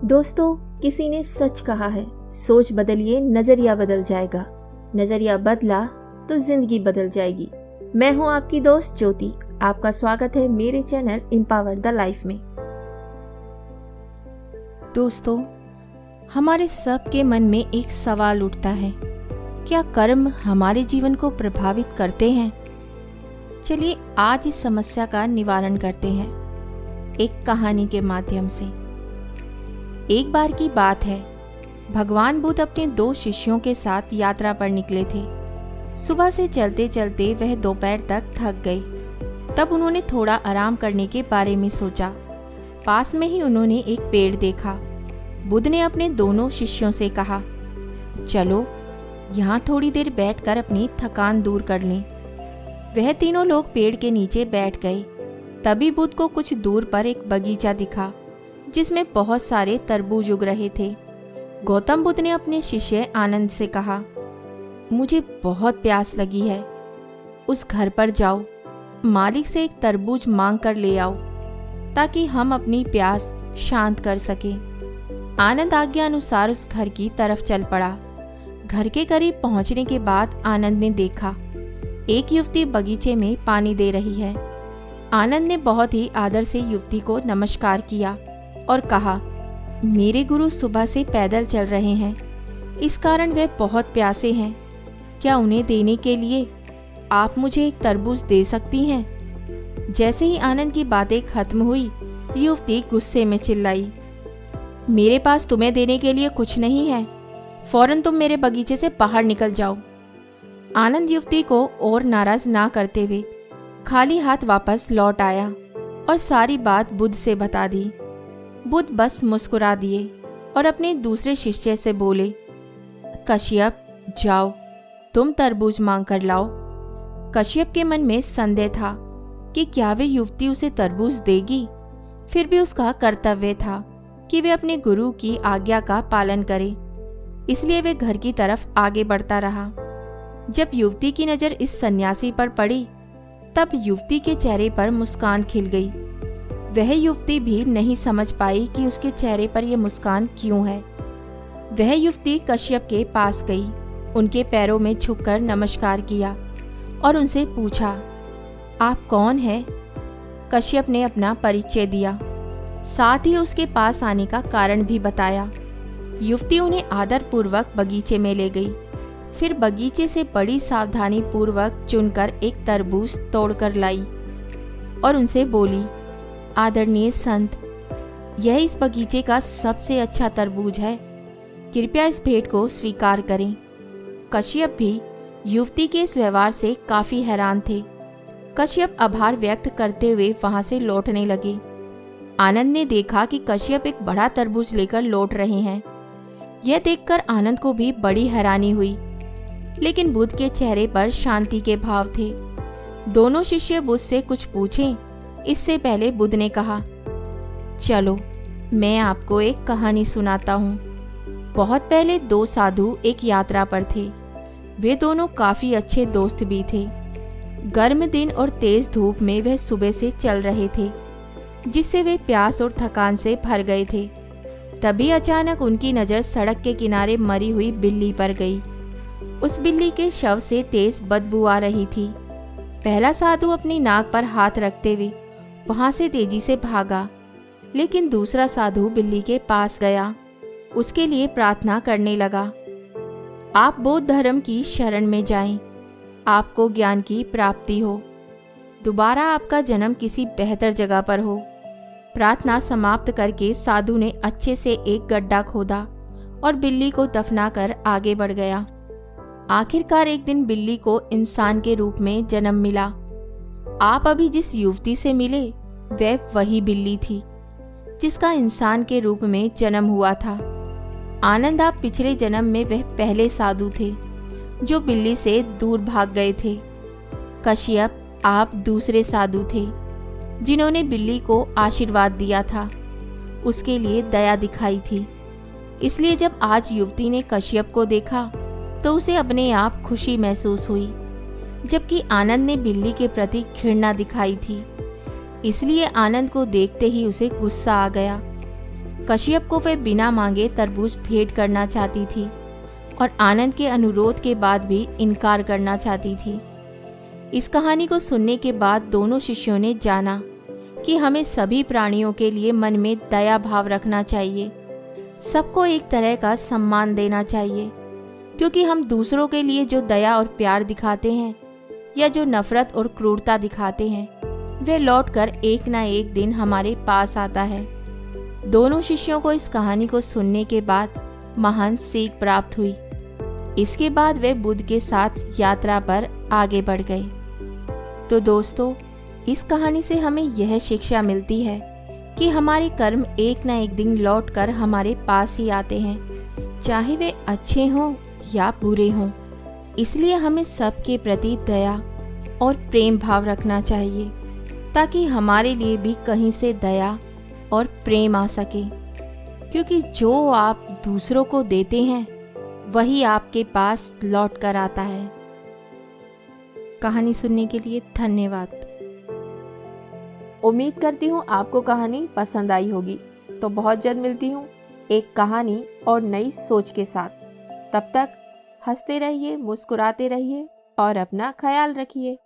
दोस्तों, किसी ने सच कहा है, सोच बदलिए नजरिया बदल जाएगा। नजरिया बदला तो जिंदगी बदल जाएगी। मैं हूं आपकी दोस्त ज्योति। आपका स्वागत है मेरे चैनल एम्पावर द लाइफ में। दोस्तों, हमारे सबके मन में एक सवाल उठता है, क्या कर्म हमारे जीवन को प्रभावित करते हैं? चलिए आज इस समस्या का निवारण करते हैं एक कहानी के माध्यम से। एक बार की बात है, भगवान बुद्ध अपने 2 शिष्यों के साथ यात्रा पर निकले थे। सुबह से चलते चलते वह दोपहर तक थक गए। तब उन्होंने थोड़ा आराम करने के बारे में सोचा। पास में ही उन्होंने एक पेड़ देखा। बुद्ध ने अपने दोनों शिष्यों से कहा, चलो यहाँ थोड़ी देर बैठकर अपनी थकान दूर कर लें। वह तीनों लोग पेड़ के नीचे बैठ गए। तभी बुद्ध को कुछ दूर पर एक बगीचा दिखा जिसमें बहुत सारे तरबूज उग रहे थे। गौतम बुद्ध ने अपने शिष्य आनंद से कहा, मुझे बहुत प्यास लगी है, उस घर पर जाओ, मालिक से एक तरबूज मांग कर ले आओ ताकि हम अपनी प्यास शांत कर सकें। आनंद आज्ञा अनुसार उस घर की तरफ चल पड़ा। घर के करीब पहुंचने के बाद आनंद ने देखा एक युवती बगीचे में पानी दे रही है। आनंद ने बहुत ही आदर से युवती को नमस्कार किया और कहा, मेरे गुरु सुबह से पैदल चल रहे हैं, इस कारण वे बहुत प्यासे हैं। क्या उन्हें देने के लिए आप मुझे एक तरबूज दे सकती हैं? जैसे ही आनंद की बातें खत्म हुई, युवती गुस्से में चिल्लाई, मेरे पास तुम्हें देने के लिए कुछ नहीं है, फौरन तुम मेरे बगीचे से बाहर निकल जाओ। आनंद युवती को और नाराज ना करते हुए खाली हाथ वापस लौट आया और सारी बात बुद्ध से बता दी। बुद्ध बस मुस्कुरा दिए और अपने दूसरे शिष्य से बोले, कश्यप जाओ, तुम तरबूज मांग कर लाओ। कश्यप के मन में संदेह था कि क्या वे युवती उसे तरबूज देगी। फिर भी उसका कर्तव्य था कि वे अपने गुरु की आज्ञा का पालन करे, इसलिए वे घर की तरफ आगे बढ़ता रहा। जब युवती की नज़र इस सन्यासी पर पड़ी, तब युवती के चेहरे पर मुस्कान खिल गई। वह युवती भी नहीं समझ पाई कि उसके चेहरे पर यह मुस्कान क्यों है। वह युवती कश्यप के पास गई, उनके पैरों में झुककर नमस्कार किया और उनसे पूछा, आप कौन हैं? कश्यप ने अपना परिचय दिया, साथ ही उसके पास आने का कारण भी बताया। युवती उन्हें आदरपूर्वक बगीचे में ले गई। फिर बगीचे से बड़ी सावधानी पूर्वक चुनकर एक तरबूज तोड़कर लाई और उनसे बोली, आदरणीय संत, यह इस बगीचे का सबसे अच्छा तरबूज है, कृपया इस भेंट को स्वीकार करें। कश्यप भी युवती के इस व्यवहार से काफी हैरान थे। कश्यप आभार व्यक्त करते हुए वहां से लौटने लगे। आनंद ने देखा कि कश्यप एक बड़ा तरबूज लेकर लौट रहे हैं। यह देखकर आनंद को भी बड़ी हैरानी हुई, लेकिन बुद्ध के चेहरे पर शांति के भाव थे। दोनों शिष्य बुद्ध से कुछ पूछें इससे पहले बुद्ध ने कहा, चलो मैं आपको एक कहानी सुनाता हूँ। बहुत पहले 2 साधु एक यात्रा पर थे। वे दोनों काफी अच्छे दोस्त भी थे। गर्म दिन और तेज धूप में वह सुबह से चल रहे थे, जिससे वे प्यास और थकान से भर गए थे। तभी अचानक उनकी नज़र सड़क के किनारे मरी हुई बिल्ली पर गई। उस बिल्ली के शव से तेज बदबू आ रही थी। पहला साधु अपनी नाक पर हाथ रखते हुए वहां से तेजी से भागा, लेकिन दूसरा साधु बिल्ली के पास गया, उसके लिए प्रार्थना करने लगा, आप बौद्ध धर्म की शरण में जाएं, आपको ज्ञान की प्राप्ति हो, दोबारा आपका जन्म किसी बेहतर जगह पर हो। प्रार्थना समाप्त करके साधु ने अच्छे से एक गड्ढा खोदा और बिल्ली को दफनाकर आगे बढ़ गया। आखिरकार एक दिन बिल्ली को इंसान के रूप में जन्म मिला। आप अभी जिस युवती से मिले वह वही बिल्ली थी जिसका इंसान के रूप में जन्म हुआ था। आनंद, आप पिछले जन्म में वह पहले साधु थे जो बिल्ली से दूर भाग गए थे। कश्यप, आप दूसरे साधु थे जिन्होंने बिल्ली को आशीर्वाद दिया था, उसके लिए दया दिखाई थी। इसलिए जब आज युवती ने कश्यप को देखा तो उसे अपने आप खुशी महसूस हुई, जबकि आनंद ने बिल्ली के प्रति घृणा दिखाई थी। इसलिए आनंद को देखते ही उसे गुस्सा आ गया। कश्यप को वे बिना मांगे तरबूज भेंट करना चाहती थी और आनंद के अनुरोध के बाद भी इनकार करना चाहती थी। इस कहानी को सुनने के बाद दोनों शिष्यों ने जाना कि हमें सभी प्राणियों के लिए मन में दया भाव रखना चाहिए, सबको एक तरह का सम्मान देना चाहिए, क्योंकि हम दूसरों के लिए जो दया और प्यार दिखाते हैं या जो नफरत और क्रूरता दिखाते हैं वे लौटकर एक ना एक दिन हमारे पास आता है। दोनों शिष्यों को इस कहानी को सुनने के बाद महान सीख प्राप्त हुई। इसके बाद वे बुद्ध के साथ यात्रा पर आगे बढ़ गए। तो दोस्तों, इस कहानी से हमें यह शिक्षा मिलती है कि हमारे कर्म एक ना एक दिन लौटकर हमारे पास ही आते हैं, चाहे वे अच्छे हों या बुरे हों। इसलिए हमें सबके प्रति दया और प्रेम भाव रखना चाहिए ताकि हमारे लिए भी कहीं से दया और प्रेम आ सके, क्योंकि जो आप दूसरों को देते हैं वही आपके पास लौट कर आता है। कहानी सुनने के लिए धन्यवाद। उम्मीद करती हूँ आपको कहानी पसंद आई होगी। तो बहुत जल्द मिलती हूँ एक कहानी और नई सोच के साथ। तब तक हंसते रहिए, मुस्कुराते रहिए और अपना ख्याल रखिए।